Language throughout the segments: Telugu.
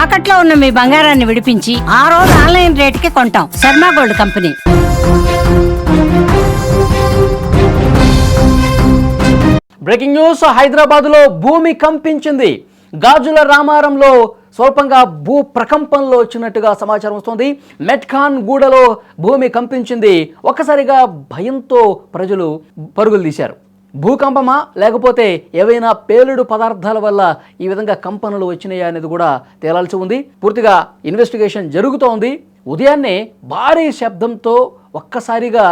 తాకట్లో ఉన్న మీ బంగారాన్ని విడిపించి ఆ రోజు ఆన్లైన్ రేటుకి కొంటాం. Sharma gold company. Breaking news. హైదరాబాద్లో భూమి కంపించింది. గాజుల రామారంలో స్వల్పంగా భూ ప్రకంపనలో వచ్చినట్టుగా సమాచారం వస్తోంది. మెట్ఖాన్ గూడలో భూమి కంపించింది. ఒక్కసారిగా భయంతో ప్రజలు పరుగులు తీశారు. భూకంపమా లేకపోతే ఏవైనా పేలుడు పదార్థాల వల్ల ఈ విధంగా కంపనలు వచ్చినాయా అనేది కూడా తేలాల్సి ఉంది. పూర్తిగా ఇన్వెస్టిగేషన్ జరుగుతోంది. ఉదయాన్నే భారీ శబ్దంతో ఒక్కసారిగా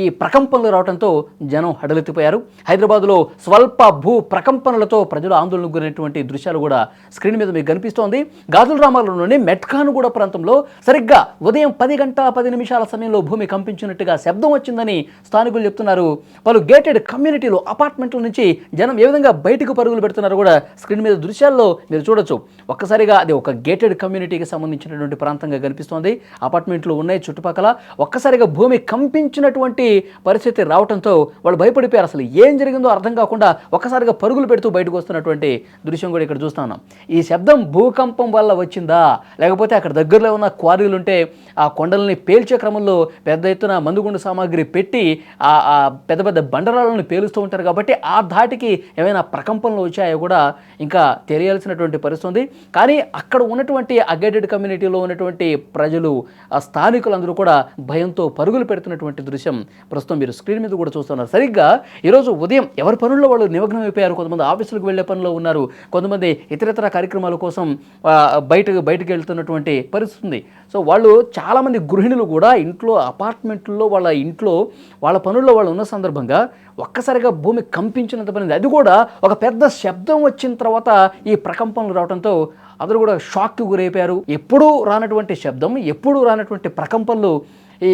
ఈ ప్రకంపనలు రావడంతో జనం హడలెత్తిపోయారు. హైదరాబాద్లో స్వల్ప భూ ప్రకంపనలతో ప్రజలు ఆందోళనకు గురైనటువంటి దృశ్యాలు కూడా స్క్రీన్ మీద మీకు కనిపిస్తోంది. గాజుల రామారంలోని మెట్ఖాన్గూడ ప్రాంతంలో సరిగ్గా ఉదయం 10:10 సమయంలో భూమి కంపించినట్టుగా శబ్దం వచ్చిందని స్థానికులు చెప్తున్నారు. పలు గేటెడ్ కమ్యూనిటీలు అపార్ట్మెంట్ల నుంచి జనం ఏ విధంగా బయటకు పరుగులు పెడుతున్నారు కూడా స్క్రీన్ మీద దృశ్యాల్లో మీరు చూడొచ్చు. ఒక్కసారిగా అది ఒక గేటెడ్ కమ్యూనిటీకి సంబంధించినటువంటి ప్రాంతంగా కనిపిస్తోంది. అపార్ట్మెంట్లు ఉన్నాయి చుట్టుపక్కల. ఒక్కసారిగా భూమి కంపించినటువంటి పరిస్థితి రావడంతో వాళ్ళు భయపడిపోయారు. అసలు ఏం జరిగిందో అర్థం కాకుండా ఒక్కసారిగా పరుగులు పెడుతూ బయటకు వస్తున్నటువంటి దృశ్యం కూడా ఇక్కడ చూస్తున్నాం. ఈ శబ్దం భూకంపం వల్ల వచ్చిందా లేకపోతే అక్కడ దగ్గరలో ఉన్న క్వారీలు ఉంటే ఆ కొండలని పేల్చే క్రమంలో పెద్ద ఎత్తున మందుగుండు సామాగ్రి పెట్టి ఆ పెద్ద పెద్ద బండరాలను పేలుస్తూ ఉంటారు కాబట్టి ఆ ధాటికి ఏమైనా ప్రకంపనలు వచ్చాయో కూడా ఇంకా తెలియాల్సినటువంటి పరిస్థితి ఉంది. కానీ అక్కడ ఉన్నటువంటి ఆ గేటెడ్ కమ్యూనిటీలో ఉన్నటువంటి ప్రజలు ఆ స్థానికులందరూ కూడా భయంతో పరుగులు పెడుతున్నటువంటి దృశ్యం ప్రస్తుతం మీరు స్క్రీన్ మీద కూడా చూస్తున్నారు. సరిగ్గా ఈరోజు ఉదయం ఎవరి పనుల్లో వాళ్ళు నిమగ్నం అయిపోయారు. కొంతమంది ఆఫీసులకు వెళ్లే పనిలో ఉన్నారు, కొంతమంది ఇతరితర కార్యక్రమాల కోసం బయటకు వెళ్తున్నటువంటి పరిస్థితి ఉంది. సో వాళ్ళు చాలామంది గృహిణులు కూడా ఇంట్లో అపార్ట్మెంట్లో వాళ్ళ పనుల్లో వాళ్ళు ఉన్న సందర్భంగా ఒక్కసారిగా భూమి కంపించినంత పని. అది కూడా ఒక పెద్ద శబ్దం వచ్చిన తర్వాత ఈ ప్రకంపనలు రావడంతో అందరూ కూడా షాక్కి గురైపోయారు. ఎప్పుడూ రానటువంటి శబ్దం, ఎప్పుడూ రానటువంటి ప్రకంపనలు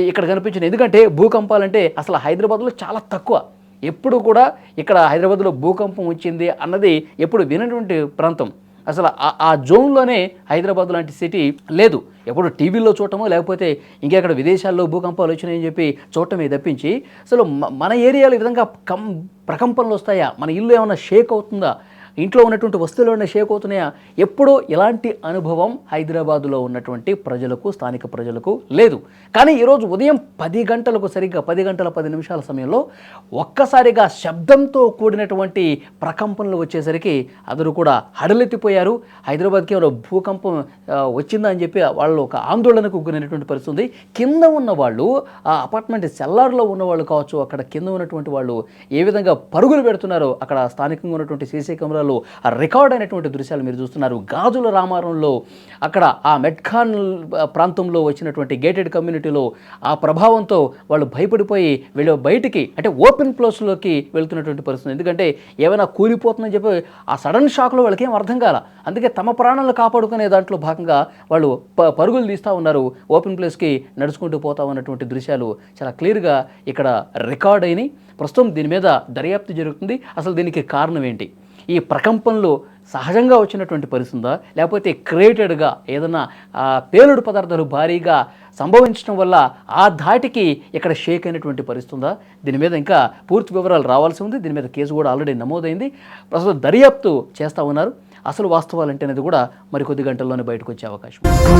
ఇక్కడ కనిపించింది. ఎందుకంటే భూకంపాలంటే అసలు హైదరాబాద్లో చాలా తక్కువ. ఎప్పుడు కూడా ఇక్కడ హైదరాబాద్లో భూకంపం వచ్చింది అన్నది ఎప్పుడు వినటువంటి ప్రాంతం. అసలు ఆ జోన్లోనే హైదరాబాద్ లాంటి సిటీ లేదు. ఎప్పుడు టీవీలో చూడటమో లేకపోతే ఇంకెక్కడ విదేశాల్లో భూకంపాలు వచ్చినాయని చెప్పి చూడటమే తప్పించి అసలు మన ఏరియాలో ఈ విధంగా ప్రకంపనలు వస్తాయా, మన ఇల్లు ఏమైనా షేక్ అవుతుందా, ఇంట్లో ఉన్నటువంటి వస్తువులు ఏమైనా షేక్ అవుతున్నాయా, ఎప్పుడూ ఇలాంటి అనుభవం హైదరాబాదులో ఉన్నటువంటి ప్రజలకు, స్థానిక ప్రజలకు లేదు. కానీ ఈరోజు ఉదయం 10 గంటలకు సరిగ్గా 10:10 సమయంలో ఒక్కసారిగా శబ్దంతో కూడినటువంటి ప్రకంపనలు వచ్చేసరికి అందరూ కూడా హడలెత్తిపోయారు. హైదరాబాద్కి ఎవరో భూకంపం వచ్చిందా అని చెప్పి వాళ్ళు ఒక ఆందోళనకు గురైనటువంటి పరిస్థితి ఉంది. కింద ఉన్న వాళ్ళు, ఆ అపార్ట్మెంట్ సెల్లార్లో ఉన్నవాళ్ళు కావచ్చు, అక్కడ కింద ఉన్నటువంటి వాళ్ళు ఏ విధంగా పరుగులు పెడుతున్నారో అక్కడ స్థానికంగా ఉన్నటువంటి సీసీ కెమెరా రికార్డ్ అయినటువంటి దృశ్యాలు మీరు చూస్తున్నారు. గాజుల రామారంలో అక్కడ ఆ మెట్ఖాన్ ప్రాంతంలో వచ్చినటువంటి గేటెడ్ కమ్యూనిటీలో ఆ ప్రభావంతో వాళ్ళు భయపడిపోయి బయటికి అంటే ఓపెన్ ప్లేస్లోకి వెళ్తున్నటువంటి పరిస్థితి. ఎందుకంటే ఏమైనా కూలిపోతుందని చెప్పి ఆ సడన్ షాక్లో వాళ్ళకి ఏం అర్థం కాల. అందుకే తమ ప్రాణాలను కాపాడుకునే దాంట్లో భాగంగా వాళ్ళు పరుగులు తీస్తూ ఉన్నారు. ఓపెన్ ప్లేస్కి నడుచుకుంటూ పోతా ఉన్నటువంటి దృశ్యాలు చాలా క్లియర్గా ఇక్కడ రికార్డ్ అయినాయి. ప్రస్తుతం దీని మీద దర్యాప్తు జరుగుతుంది. అసలు దీనికి కారణం ఏంటి? ఈ ప్రకంపనలు సహజంగా వచ్చినటువంటి పరిస్థితుందా లేకపోతే క్రియేటెడ్గా ఏదైనా పేలుడు పదార్థాలు భారీగా సంభవించడం వల్ల ఆ ధాటికి ఇక్కడ షేక్ అయినటువంటి పరిస్థితి ఉందా? దీని మీద ఇంకా పూర్తి వివరాలు రావాల్సి ఉంది. దీని మీద కేసు కూడా ఆల్రెడీ నమోదైంది. ప్రస్తుతం దర్యాప్తు చేస్తూ ఉన్నారు. అసలు వాస్తవాలు అంటే అనేది కూడా మరికొద్ది గంటల్లోనే బయటకు వచ్చే అవకాశం ఉంది.